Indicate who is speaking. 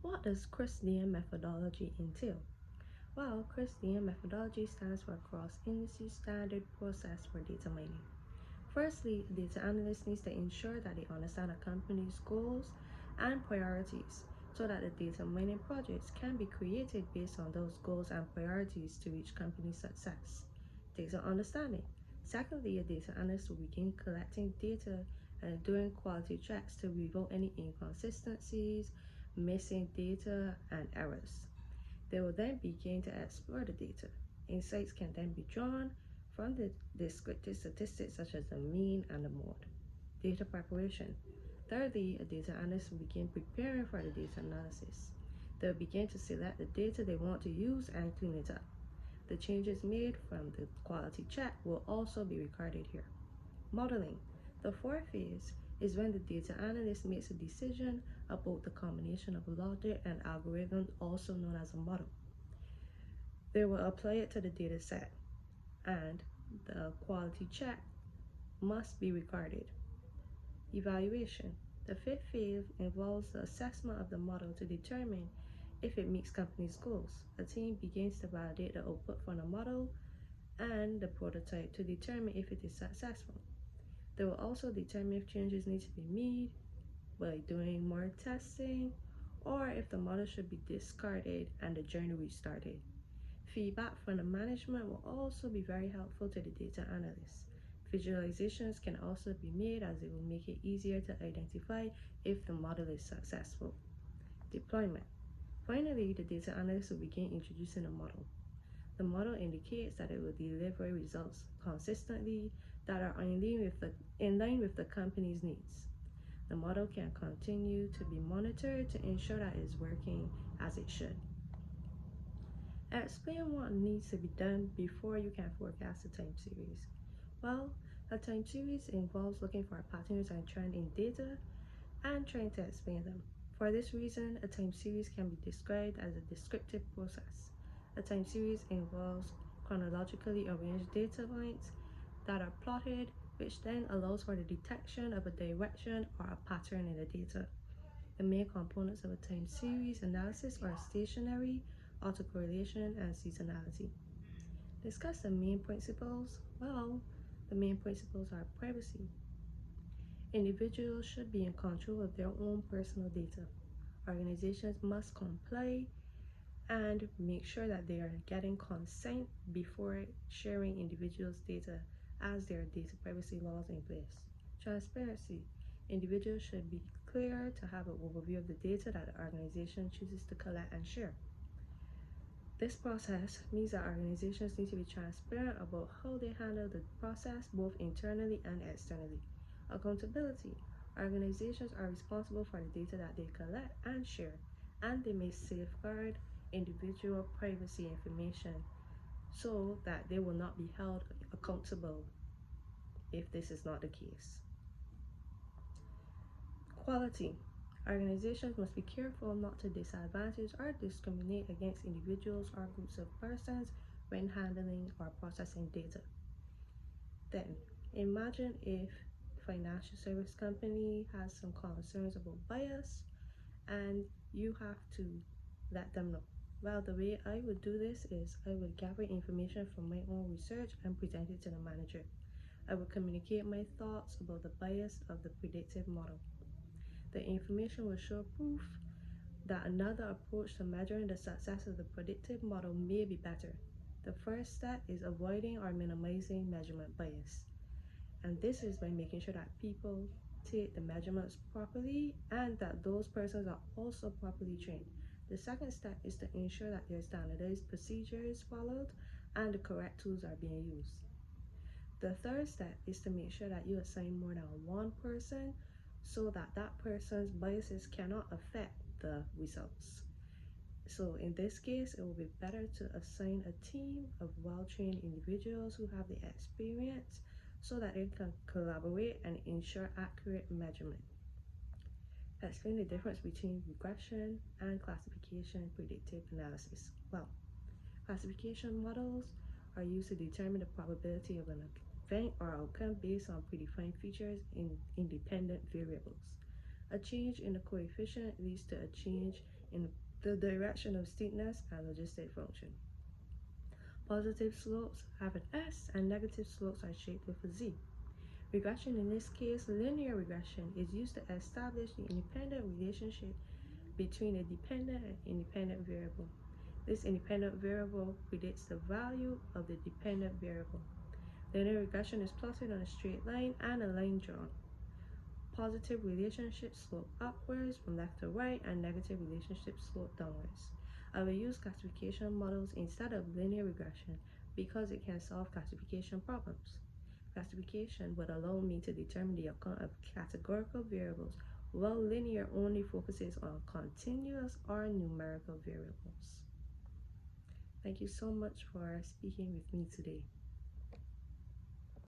Speaker 1: What does Christian methodology entail? Well, Christian methodology stands for cross-industry standard process for data mining. Firstly, a data analyst needs to ensure that they understand a company's goals and priorities so that the data mining projects can be created based on those goals and priorities to reach company success. Data understanding. Secondly, a data analyst will begin collecting data and doing quality checks to reveal any inconsistencies, missing data, and errors. They will then begin to explore the data. Insights can then be drawn from the descriptive statistics such as the mean and the mode. Data preparation. Thirdly, a data analyst will begin preparing for the data analysis. They'll begin to select the data they want to use and clean it up. The changes made from the quality check will also be recorded here. Modeling. The fourth phase is when the data analyst makes a decision about the combination of logic and algorithm, also known as a model. They will apply it to the data set, and the quality check must be recorded. Evaluation. The fifth phase involves the assessment of the model to determine if it meets company's goals. A team begins to validate the output from the model and the prototype to determine if it is successful. They will also determine if changes need to be made by doing more testing or if the model should be discarded and the journey restarted. Feedback from the management will also be very helpful to the data analyst. Visualizations can also be made as it will make it easier to identify if the model is successful. Deployment. Finally, the data analyst will begin introducing a model. The model indicates that it will deliver results consistently that are in line with the company's needs. The model can continue to be monitored to ensure that it is working as it should. Explain what needs to be done before you can forecast a time series. Well, a time series involves looking for patterns and trends in data and trying to explain them. For this reason, a time series can be described as a descriptive process. A time series involves chronologically arranged data points that are plotted, which then allows for the detection of a direction or a pattern in the data. The main components of a time series analysis are stationary, autocorrelation, and seasonality. Discuss the main principles. Well, the main principles are privacy. Individuals should be in control of their own personal data. Organizations must comply and make sure that they are getting consent before sharing individuals' data as there are data privacy laws in place. Transparency. Individuals should be clear to have an overview of the data that the organization chooses to collect and share. This process means that organizations need to be transparent about how they handle the process both internally and externally. Accountability. Organizations are responsible for the data that they collect and share, and they may safeguard individual privacy information so that they will not be held accountable if this is not the case. Quality. Organizations must be careful not to disadvantage or discriminate against individuals or groups of persons when handling or processing data. Then, imagine if a financial service company has some concerns about bias and you have to let them know. Well, the way I would do this is I would gather information from my own research and present it to the manager. I would communicate my thoughts about the bias of the predictive model. The information will show proof that another approach to measuring the success of the predictive model may be better. The first step is avoiding or minimizing measurement bias. And this is by making sure that people take the measurements properly and that those persons are also properly trained. The second step is to ensure that there are standardized procedures followed and the correct tools are being used. The third step is to make sure that you assign more than one person so that that person's biases cannot affect the results. So in this case, it will be better to assign a team of well-trained individuals who have the experience so that they can collaborate and ensure accurate measurement. Explain the difference between regression and classification predictive analysis. Well, classification models are used to determine the probability of an event or outcome based on predefined features in independent variables. A change in the coefficient leads to a change in the direction of steepness and logistic function. Positive slopes have an S and negative slopes are shaped with a Z. Regression in this case, linear regression, is used to establish the independent relationship between a dependent and independent variable. This independent variable predicts the value of the dependent variable. Linear regression is plotted on a straight line and a line drawn. Positive relationships slope upwards from left to right and negative relationships slope downwards. I will use classification models instead of linear regression because it can solve classification problems. Classification would allow me to determine the account of categorical variables, while linear only focuses on continuous or numerical variables. Thank you so much for speaking with me today.